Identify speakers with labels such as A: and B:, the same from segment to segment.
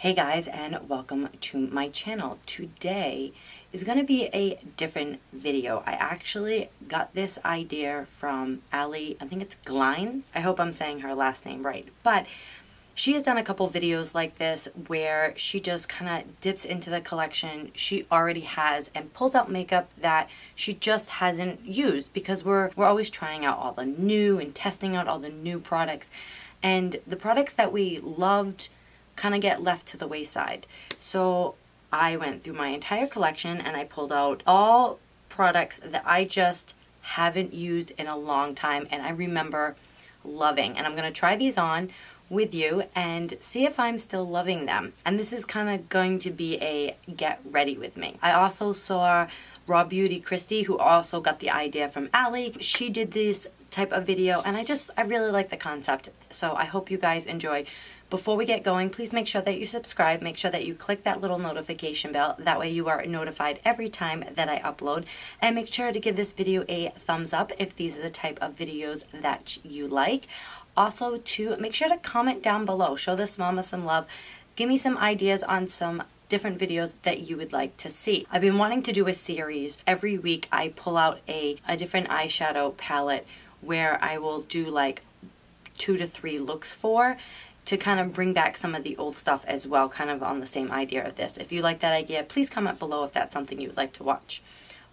A: Hey guys, and welcome to my channel. Today is going to be a different video. I actually got this idea from Ali, I think it's Glines. I hope I'm saying her last name right. But she has done a couple videos like this where she just kind of dips into the collection she already has and pulls out makeup that she just hasn't used, because we're always trying out all the new and testing out all the new products. And the products that we loved kind of get left to the wayside. So I went through my entire collection and I pulled out all products that I just haven't used in a long time and I remember loving. And I'm going to try these on with you and see if I'm still loving them. And this is kind of going to be a get ready with me. I also saw Raw Beauty Christy, who also got the idea from Ali. She did this type of video and I really like the concept. So I hope you guys enjoy. Before we get going, please make sure that you subscribe. Make sure that you click that little notification bell. That way you are notified every time that I upload. And make sure to give this video a thumbs up if these are the type of videos that you like. Also, to make sure to comment down below. Show this mama some love. Give me some ideas on some different videos that you would like to see. I've been wanting to do a series. Every week I pull out a different eyeshadow palette where I will do like 2 to 3 looks to kind of bring back some of the old stuff as well, kind of on the same idea of this. If you like that idea, please comment below if that's something you would like to watch.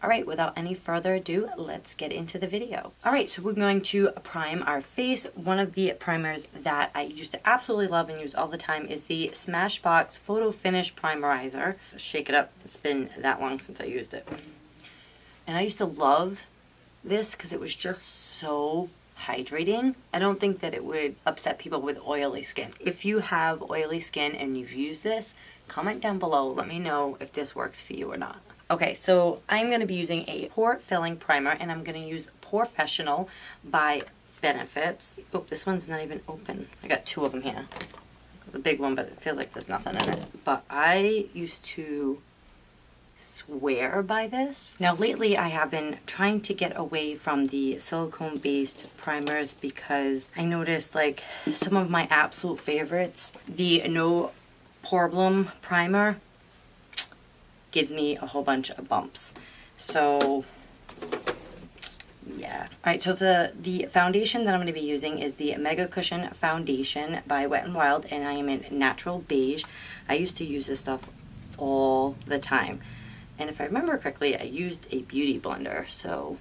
A: Alright, without any further ado, let's get into the video. Alright, so we're going to prime our face. One of the primers that I used to absolutely love and use all the time is the Smashbox Photo Finish Primerizer. Shake it up. It's been that long since I used it. And I used to love this because it was just so hydrating. I don't think that it would upset people with oily skin. If you have oily skin and you've used this, comment down below. Let me know if this works for you or not. Okay, so I'm going to be using a pore filling primer and I'm going to use POREfessional by Benefits. Oh, this one's not even open. I got 2 of them here. The big one, but it feels like there's nothing in it. But I used to swear by this. Now lately I have been trying to get away from the silicone based primers because I noticed like some of my absolute favorites, the No Problem primer, give me a whole bunch of bumps. So yeah. Alright, so the foundation that I'm going to be using is the Mega Cushion Foundation by Wet n Wild, and I am in Natural Beige. I used to use this stuff all the time. And if I remember correctly, I used a beauty blender, so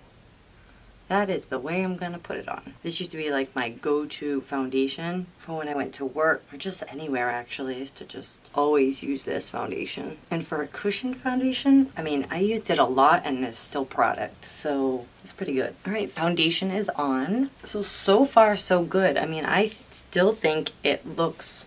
A: that is the way I'm going to put it on. This used to be like my go-to foundation for when I went to work, or just anywhere actually. I used to just always use this foundation. And for a cushion foundation, I mean, I used it a lot and there's still product, so it's pretty good. Alright, foundation is on. So far so good. I mean, I still think it looks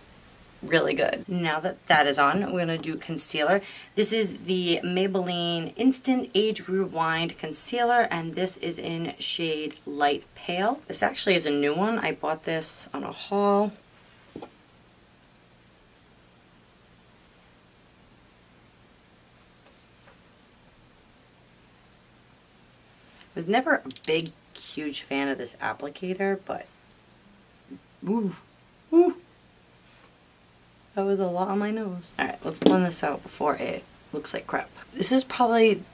A: really good. Now that that is on, we're going to do concealer. This is the Maybelline Instant Age Rewind Concealer, and this is in shade Light Pale. This actually is a new one. I bought this on a haul. I was never a big, huge fan of this applicator, but ooh. That was a lot on my nose. Alright, let's blend this out before it looks like crap. This is probably,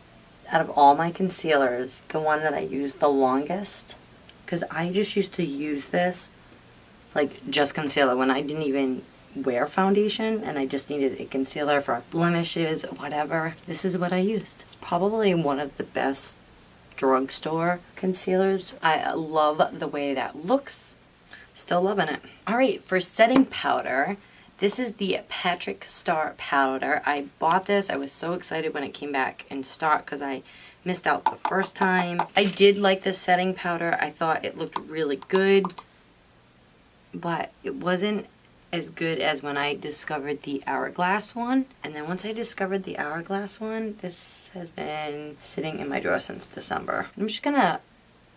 A: out of all my concealers, the one that I use the longest. Because I just used to use this, like just concealer, when I didn't even wear foundation and I just needed a concealer for blemishes, whatever. This is what I used. It's probably one of the best drugstore concealers. I love the way that looks. Still loving it. Alright, for setting powder, this is the Patrick Starrr powder. I bought this. I was so excited when it came back in stock because I missed out the first time. I did like this setting powder. I thought it looked really good, but it wasn't as good as when I discovered the Hourglass one. And then once I discovered the Hourglass one, this has been sitting in my drawer since December. I'm just gonna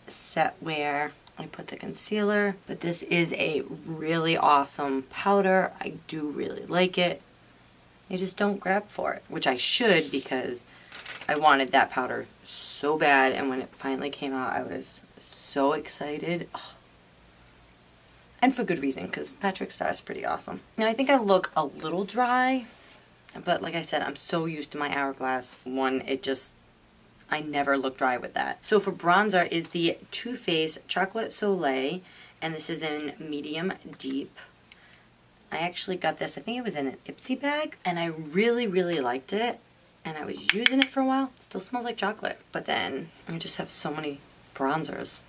A: set where I put the concealer, but this is a really awesome powder. I do really like it. I just don't grab for it, which I should because I wanted that powder so bad, and when it finally came out I was so excited. Oh, And for good reason, because Patrick Starrr is pretty awesome. Now, I think I look a little dry, but like I said, I'm so used to my Hourglass one, I never look dry with that. So for bronzer is the Too Faced Chocolate Soleil, and this is in medium deep. I actually got this, I think it was in an Ipsy bag, and I really, really liked it. And I was using it for a while. It still smells like chocolate. But then I just have so many bronzers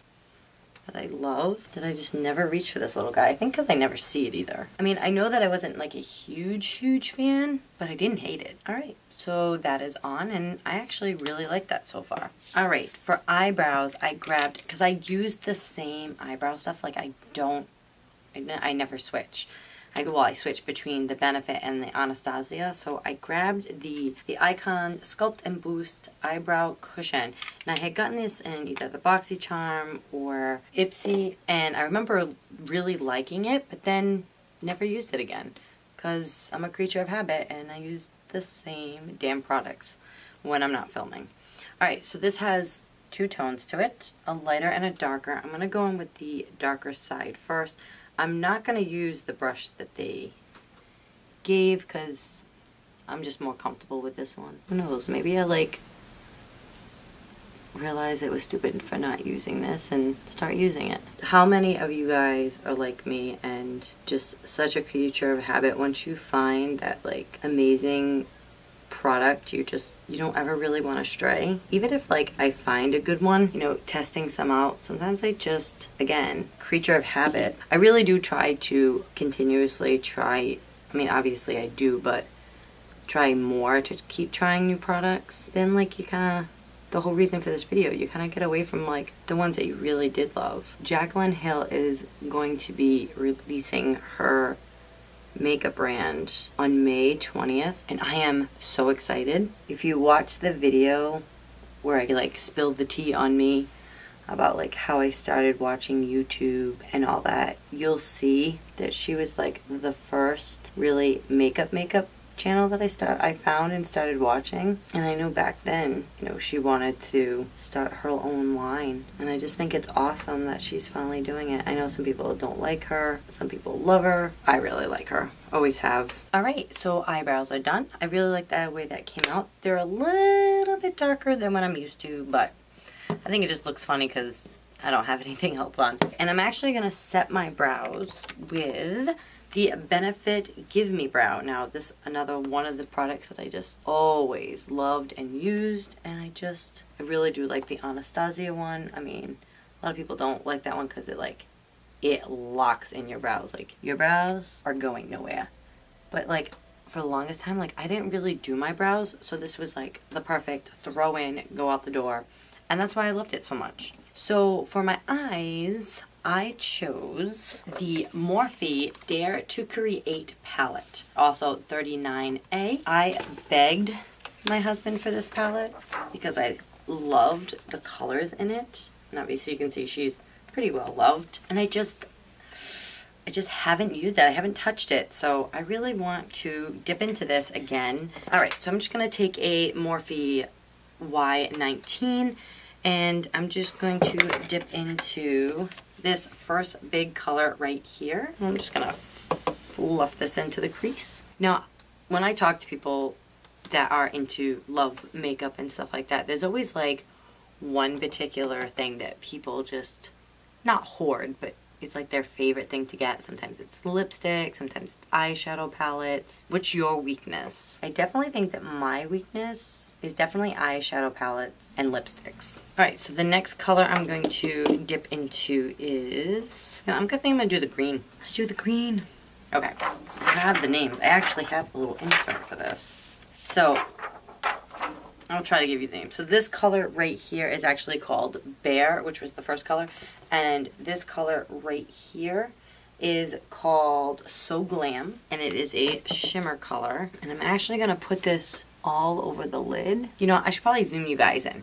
A: that I love that I just never reach for this little guy. I think because I never see it either. I mean, I know that I wasn't like a huge fan, but I didn't hate it. All right, so that is on, and I actually really like that so far. All right, for eyebrows, I grabbed, because I used the same eyebrow stuff. Like I never switch. I switched between the Benefit and the Anastasia, so I grabbed the Icon Sculpt and Boost Eyebrow Cushion, and I had gotten this in either the BoxyCharm or Ipsy, and I remember really liking it, but then never used it again, because I'm a creature of habit, and I use the same damn products when I'm not filming. Alright, so this has two tones to it, a lighter and a darker. I'm going to go in with the darker side first. I'm not going to use the brush that they gave because I'm just more comfortable with this one. Who knows, maybe I realize it was stupid for not using this and start using it. How many of you guys are like me and just such a creature of habit? Once you find that amazing product, you don't ever really want to stray. Even if I find a good one, testing some out, sometimes I just, again, creature of habit. I really do try to continuously try, I mean obviously I do, but try more to keep trying new products. Then you kind of, the whole reason for this video, you kind of get away from the ones that you really did love. Jaclyn Hill is going to be releasing her makeup brand on May 20th, and I am so excited. If you watch the video where I spilled the tea on me about how I started watching YouTube and all that, you'll see that she was the first really makeup channel that I found and started watching. And I know back then, she wanted to start her own line, and I just think it's awesome that she's finally doing it. I know some people don't like her, some people love her. I really like her, always have. Alright, so eyebrows are done. I really like the way that came out. They're a little bit darker than what I'm used to, but I think it just looks funny because I don't have anything else on. And I'm actually going to set my brows with the Benefit Gimme Brow. Now, this is another one of the products that I just always loved and used, and I really do like the Anastasia one. I mean, a lot of people don't like that one because it locks in your brows. Your brows are going nowhere. But for the longest time, I didn't really do my brows, so this was the perfect throw in, go out the door, and that's why I loved it so much. So for my eyes, I chose the Morphe Dare to Create palette, also 39A. I begged my husband for this palette because I loved the colors in it, and obviously you can see she's pretty well loved, and I just haven't used it. I haven't touched it, so I really want to dip into this again. Alright, so I'm just going to take a Morphe Y19, and I'm just going to dip into this first big color right here. I'm just going to fluff this into the crease. Now, when I talk to people that are love makeup and stuff like that, there's always one particular thing that people just, not hoard, but it's their favorite thing to get. Sometimes it's lipstick, sometimes it's eyeshadow palettes. What's your weakness? I definitely think that my weakness is definitely eyeshadow palettes and lipsticks. Alright, so the next color I'm going to dip into is, I'm gonna do the green. Let's do the green. Okay, I have the names. I actually have a little insert for this. So, I'll try to give you the name. So this color right here is actually called Bear, which was the first color. And this color right here is called So Glam, and it is a shimmer color. And I'm actually going to put this all over the lid. I should probably zoom you guys in.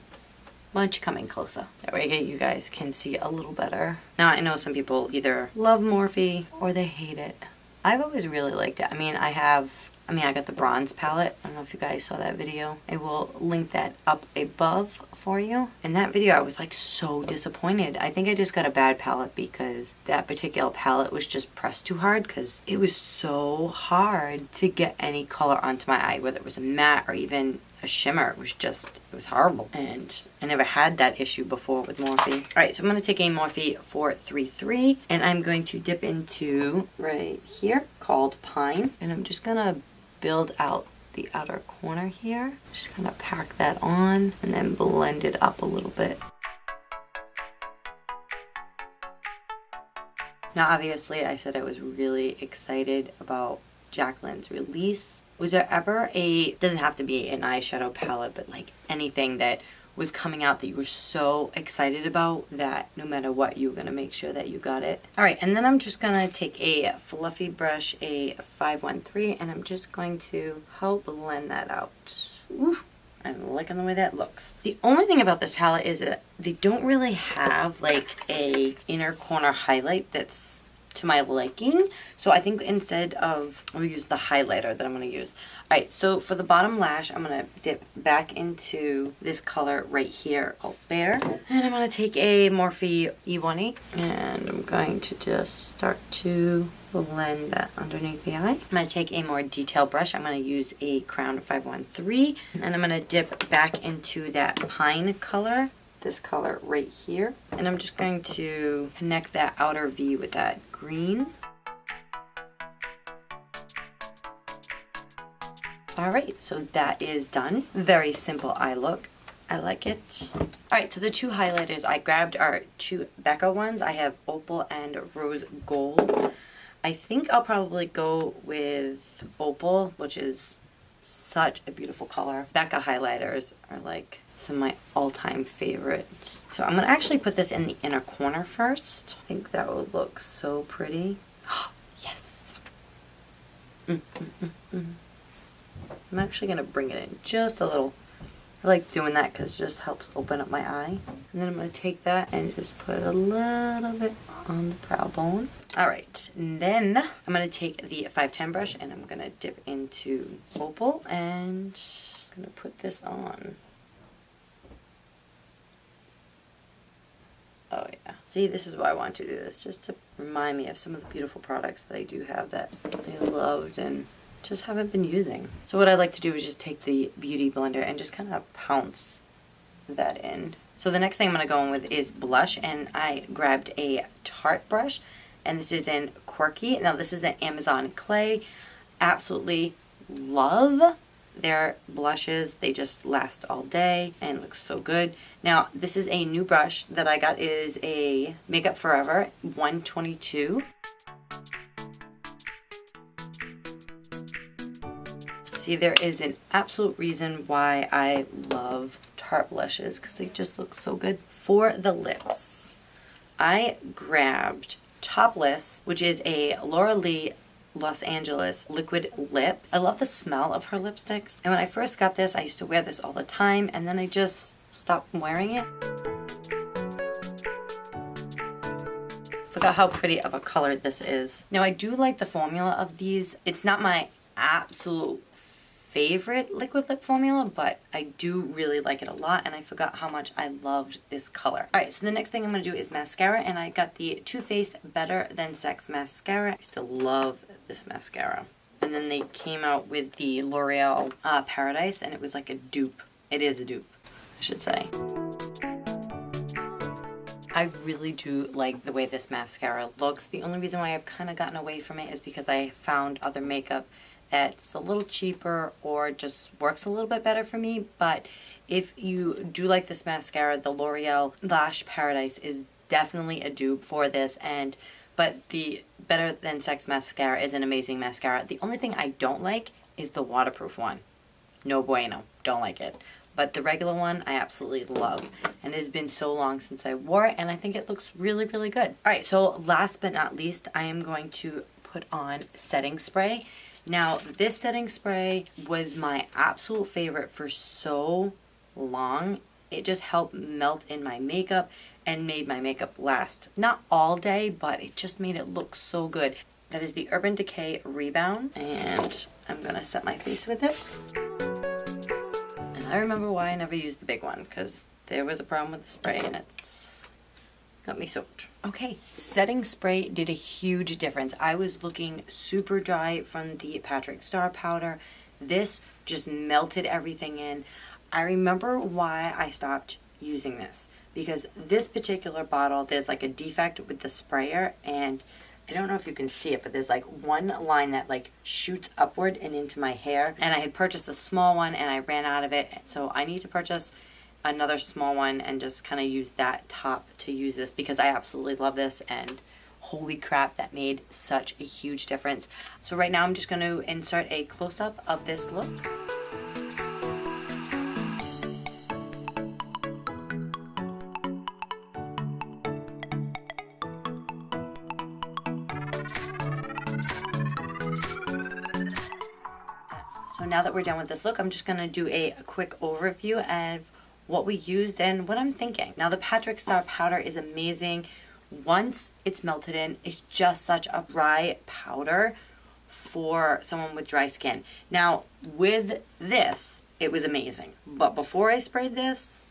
A: Why don't you come in closer? That way you guys can see a little better. Now, I know some people either love Morphe or they hate it. I've always really liked it. I mean, I have I mean, I got the bronze palette. I don't know if you guys saw that video. I will link that up above for you. In that video, I was like so disappointed. I think I just got a bad palette because that particular palette was just pressed too hard because it was so hard to get any color onto my eye, whether it was a matte or even a shimmer. It was horrible. And I never had that issue before with Morphe. All right, so I'm going to take a Morphe 433 and I'm going to dip into right here called Pine. And I'm just going to build out the outer corner here. Just kind of pack that on and then blend it up a little bit. Now obviously I said I was really excited about Jacqueline's release. Was there ever doesn't have to be an eyeshadow palette, but like anything that was coming out that you were so excited about that no matter what, you were going to make sure that you got it? All right, and then I'm just going to take a fluffy brush, a 513, and I'm just going to help blend that out. Oof, I'm liking the way that looks. The only thing about this palette is that they don't really have like a inner corner highlight that's to my liking. So I think instead of, I'm going to use the highlighter that I'm going to use. Alright, so for the bottom lash, I'm going to dip back into this color right here called Bear. And I'm going to take a Morphe E1E and I'm going to just start to blend that underneath the eye. I'm going to take a more detailed brush. I'm going to use a Crown 513 and I'm going to dip back into that Pine color. This color right here, and I'm just going to connect that outer V with that green. Alright, so that is done. Very simple eye look. I like it. Alright, so the two highlighters I grabbed are two Becca ones. I have Opal and Rose Gold. I think I'll probably go with Opal, which is such a beautiful color. Becca highlighters are like some of my all-time favorites. So I'm gonna actually put this in the inner corner first. I think that would look so pretty. Yes. I'm actually gonna bring it in just a little. I like doing that because it just helps open up my eye. And then I'm gonna take that and just put a little bit on the brow bone. All right, and then I'm gonna take the 510 brush and I'm gonna dip into Opal and I'm gonna put this on. Oh yeah. See, this is why I want to do this, just to remind me of some of the beautiful products that I do have that I loved and just haven't been using. So what I like to do is just take the Beauty Blender and just kind of pounce that in. So the next thing I'm going to go in with is blush, and I grabbed a Tarte brush, and this is in Quirky. Now this is an Amazon Clay. Absolutely love their blushes. They just last all day and look so good. Now this is a new brush that I got. It is a Makeup Forever 122. See, there is an absolute reason why I love Tarte blushes, because they just look so good. For the lips, I grabbed Topless, which is a Laura Lee Los Angeles liquid lip. I love the smell of her lipsticks, and when I first got this I used to wear this all the time, and then I just stopped wearing it. Forgot how pretty of a color this is. Now I do like the formula of these. It's not my absolute favorite liquid lip formula, but I do really like it a lot, and I forgot how much I loved this color. Alright, so the next thing I'm going to do is mascara, and I got the Too Faced Better Than Sex Mascara. I still love this mascara. And then they came out with the L'Oreal Paradise, and it was like a dupe. It is a dupe, I should say. I really do like the way this mascara looks. The only reason why I've kind of gotten away from it is because I found other makeup that's a little cheaper or just works a little bit better for me. But if you do like this mascara, the L'Oreal Lash Paradise is definitely a dupe for this. But the Better Than Sex Mascara is an amazing mascara. The only thing I don't like is the waterproof one. No bueno. Don't like it. But the regular one I absolutely love. And it has been so long since I wore it, and I think it looks really, really good. Alright, so last but not least, I am going to put on setting spray. Now, this setting spray was my absolute favorite for so long. It just helped melt in my makeup and made my makeup last. Not all day, but it just made it look so good. That is the Urban Decay Rebound, and I'm gonna set my face with this. And I remember why I never used the big one, because there was a problem with the spray and it's got me soaked. Okay, setting spray did a huge difference. I was looking super dry from the Patrick Starrr powder. This just melted everything in. I remember why I stopped using this, because this particular bottle, there's like a defect with the sprayer, and I don't know if you can see it, but there's like one line that like shoots upward and into my hair, and I had purchased a small one and I ran out of it, so I need to purchase another small one and just kind of use that top to use this, because I absolutely love this, and holy crap, that made such a huge difference. So right now I'm just going to insert a close-up of this look. So now that we're done with this look, I'm just going to do a quick overview of what we used and what I'm thinking. Now the Patrick Starrr powder is amazing. Once it's melted in, it's just such a dry powder for someone with dry skin. Now with this, it was amazing. But before I sprayed this,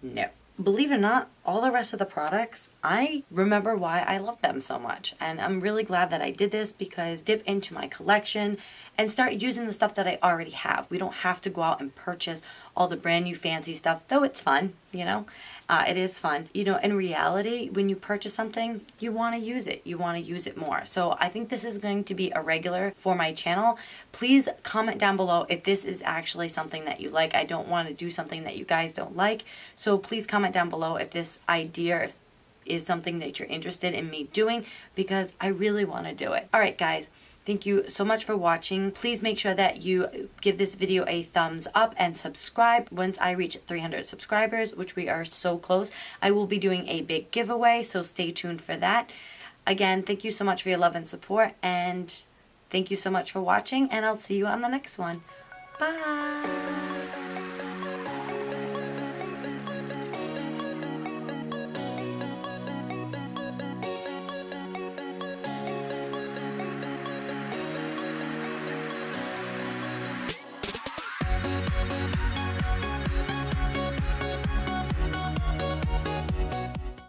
A: no. Believe it or not, all the rest of the products, I remember why I love them so much. And I'm really glad that I did this, because dip into my collection and start using the stuff that I already have. We don't have to go out and purchase all the brand new fancy stuff, though it's fun, you know. It is fun. You know, in reality, when you purchase something, you want to use it. You want to use it more. So I think this is going to be a regular for my channel. Please comment down below if this is actually something that you like. I don't want to do something that you guys don't like. So please comment down below if this idea is something that you're interested in me doing, because I really want to do it. All right, guys. Thank you so much for watching. Please make sure that you give this video a thumbs up and subscribe. Once I reach 300 subscribers, which we are so close, I will be doing a big giveaway, so stay tuned for that. Again, thank you so much for your love and support, and thank you so much for watching, and I'll see you on the next one. Bye!